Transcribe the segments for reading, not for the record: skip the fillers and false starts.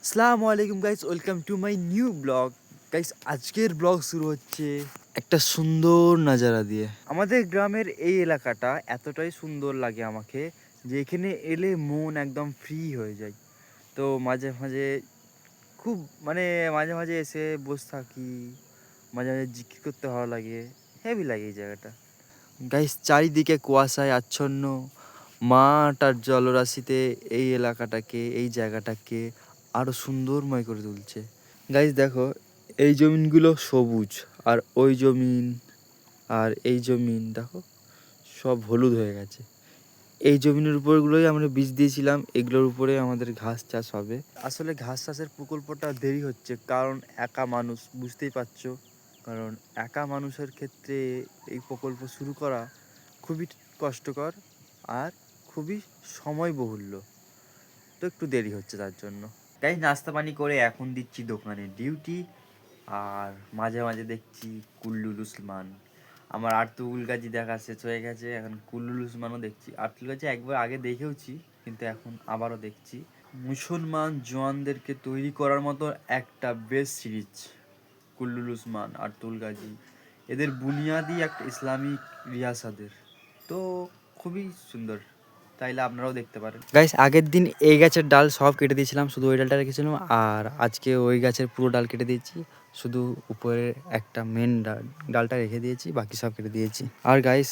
আসসালামু আলাইকুম guys, welcome to my new blog. Guys, আজকের ব্লগ শুরু হচ্ছে একটা সুন্দর নাজারা দিয়ে। আমাদের গ্রামের এই এলাকাটা এতটাই সুন্দর লাগে আমাকে যে এখানে এলে মন একদম ফ্রি হয়ে যায়। তো মাঝে মাঝে খুব মানে মাঝে মাঝে এসে বসে থাকি, মাঝে মাঝে জিকির করতে ভালো লাগে, হেভি লাগে এই জায়গাটা। গাইস, চারিদিকে কুয়াশায় আচ্ছন্ন, মাঠ আর জলরাশিতে এই এলাকাটাকে, এই জায়গাটাকে আরও সুন্দরময় করে তুলছে। গাইস দেখো, এই জমিনগুলো সবুজ, আর ওই জমিন আর এই জমিন দেখো সব হলুদ হয়ে গেছে। এই জমিনের উপরগুলোই আমরা বীজ দিয়েছিলাম, এগুলোর উপরে আমাদের ঘাস চাষ হবে। আসলে ঘাস চাষের প্রকল্পটা দেরি হচ্ছে কারণ একা মানুষ, বুঝতেই পারছো। কারণ একা মানুষের ক্ষেত্রে এই প্রকল্প শুরু করা খুবই কষ্টকর আর খুবই সময়বহুল্য, তো একটু দেরি হচ্ছে তার জন্য। তাই নাস্তা পানি করে এখন দিচ্ছি দোকানে ডিউটি। আর মাঝে মাঝে দেখছি কুল্লুল উসমান, আমার আর্তুল গাজী দেখা শেষ হয়ে গেছে, এখন কুল্লুল উসমানও দেখছি। আর্তুল গাজী একবার আগে দেখেওছি, কিন্তু এখন আবারও দেখছি। মুসলমান জওয়ানদেরকে তৈরি করার মতো একটা বেস্ট সিরিজ কুল্লুল উসমান, আর্তুল গাজী, এদের বুনিয়াদি একটা ইসলামিক রিয়াসাদের, তো খুবই সুন্দর, চাইলে আপনারাও দেখতে পারেন। গাইস, আগের দিন এই গাছের ডাল সব কেটে দিয়েছিলাম, শুধু ওই ডালটা রেখেছিলাম। আর আজকে ওই গাছের পুরো ডাল কেটে দিয়েছি, শুধু উপরে একটা মেন ডালটা রেখে দিয়েছি, বাকি সব কেটে দিয়েছি। আর গাইস,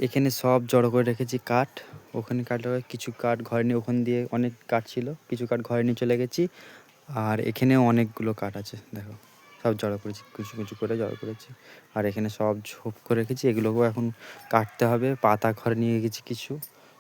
এখানে সব জড়ো করে রেখেছি কাঠ। ওখানে কাঠ, কিছু কাঠ ঘরে নিয়ে, ওখান দিয়ে অনেক কাঠ ছিল, কিছু কাঠ ঘরে নিয়ে চলে গেছি। আর এখানেও অনেকগুলো কাঠ আছে, দেখো সব জড়ো করেছি, কুচু কুচু করে জড়ো করেছি। আর এখানে সব ঝোপ করে রেখেছি, এগুলোকেও এখন কাটতে হবে। পাতা ঘরে নিয়ে গেছি কিছু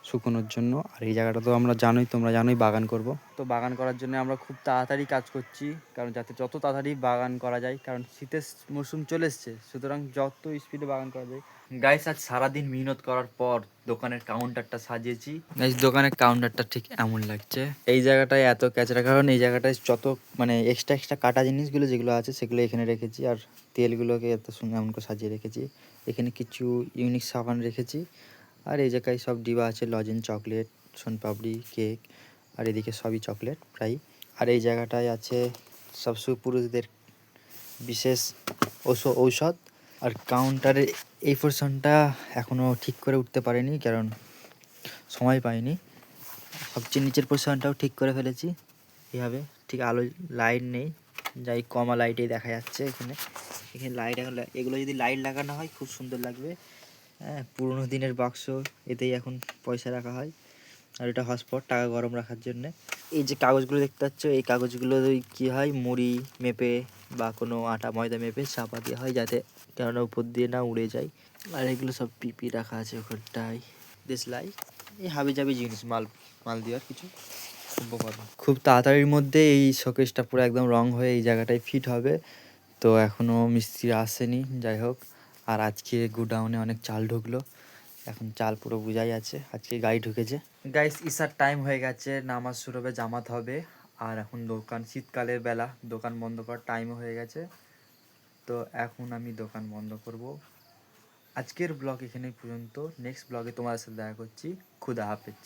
শুকোনোর জন্য। আর এই জায়গাটা তো আমরা জানোই, তোমরা জানোই বাগান করব। তো বাগান করার জন্য আমরা খুব তাড়াতাড়ি কাজ করছি, কারণ যাতে যত তাড়াতাড়ি বাগান করা যায়, কারণ শীতের মরশুম চলে এসছে, সুতরাং যত স্পিডে বাগান করা যায়। গাইস, আজ সারাদিন মেহনত করার পর দোকানের কাউন্টারটা সাজিয়েছি। গাইস, দোকানের কাউন্টারটা ঠিক এমন লাগছে। এই জায়গাটায় এত ক্যাচরা, কারণ এই জায়গাটায় যত মানে এক্সট্রা কাটা জিনিসগুলো যেগুলো আছে সেগুলো এখানে রেখেছি। আর তেলগুলোকে এত সুন্দর এমন করে সাজিয়ে রেখেছি। এখানে কিছু ইউনিক সাবান রেখেছি। আর এই জায়গায় সব ডিবা আছে, লজেন, চকলেট, সোনপাপড়ি, কেক। আর এদিকে সবই চকলেট প্রায়। আর এই জায়গাটায় আছে সব সুপুরুষদের বিশেষ ঔষধ। আর কাউন্টারের এই পোর্শনটা এখনও ঠিক করে উঠতে পারিনি, কারণ সময় পাইনি। সবচেয়ে নিচের পোর্শনটাও ঠিক করে ফেলেছি এইভাবে, ঠিক আলো লাইট নেই, যাই কমা লাইটেই দেখা যাচ্ছে। এখানে এখানে লাইট, এখন এগুলো যদি লাইট লাগানো হয় খুব সুন্দর লাগবে। হ্যাঁ, পুরোনো দিনের বাক্স, এতেই এখন পয়সা রাখা হয়। আর এটা হটস্পট, টাকা গরম রাখার জন্যে। এই যে কাগজগুলো দেখতে পাচ্ছ, এই কাগজগুলো কী হয়, মুড়ি মেপে বা কোনো আটা ময়দা মেপে চাপা দেওয়া হয়, যাতে কেননা উপর দিয়ে না উড়ে যায়। আর এগুলো সব পিপি রাখা আছে ওখানটায়, দেশলাই, এই হাবি জাবি জিনিস, মাল মাল দেওয়ার কিছু উপকরণ। খুব তাড়াতাড়ির মধ্যে এই শোকেসটা পুরো একদম রং হয়ে এই জায়গাটায় ফিট হবে। তো এখনও মিস্ত্রি আসেনি, যাই হোক। আর আজকে গোডাউনে অনেক চাল ঢুকলো, এখন চাল পুরো বোঝাই আছে, আজকে গাড়ি ঢুকেছে। গাইস, ইশার টাইম হয়ে গেছে, নামাজ শুরু হবে, জামাত হবে। আর এখন দোকান, শীতকালের বেলা, দোকান বন্ধ করার টাইমও হয়ে গেছে। তো এখন আমি দোকান বন্ধ করব। আজকের ব্লগ এখানেই পর্যন্ত, নেক্সট ব্লগে তোমাদের সাথে দেখা করছি। খুদা হাফেজ।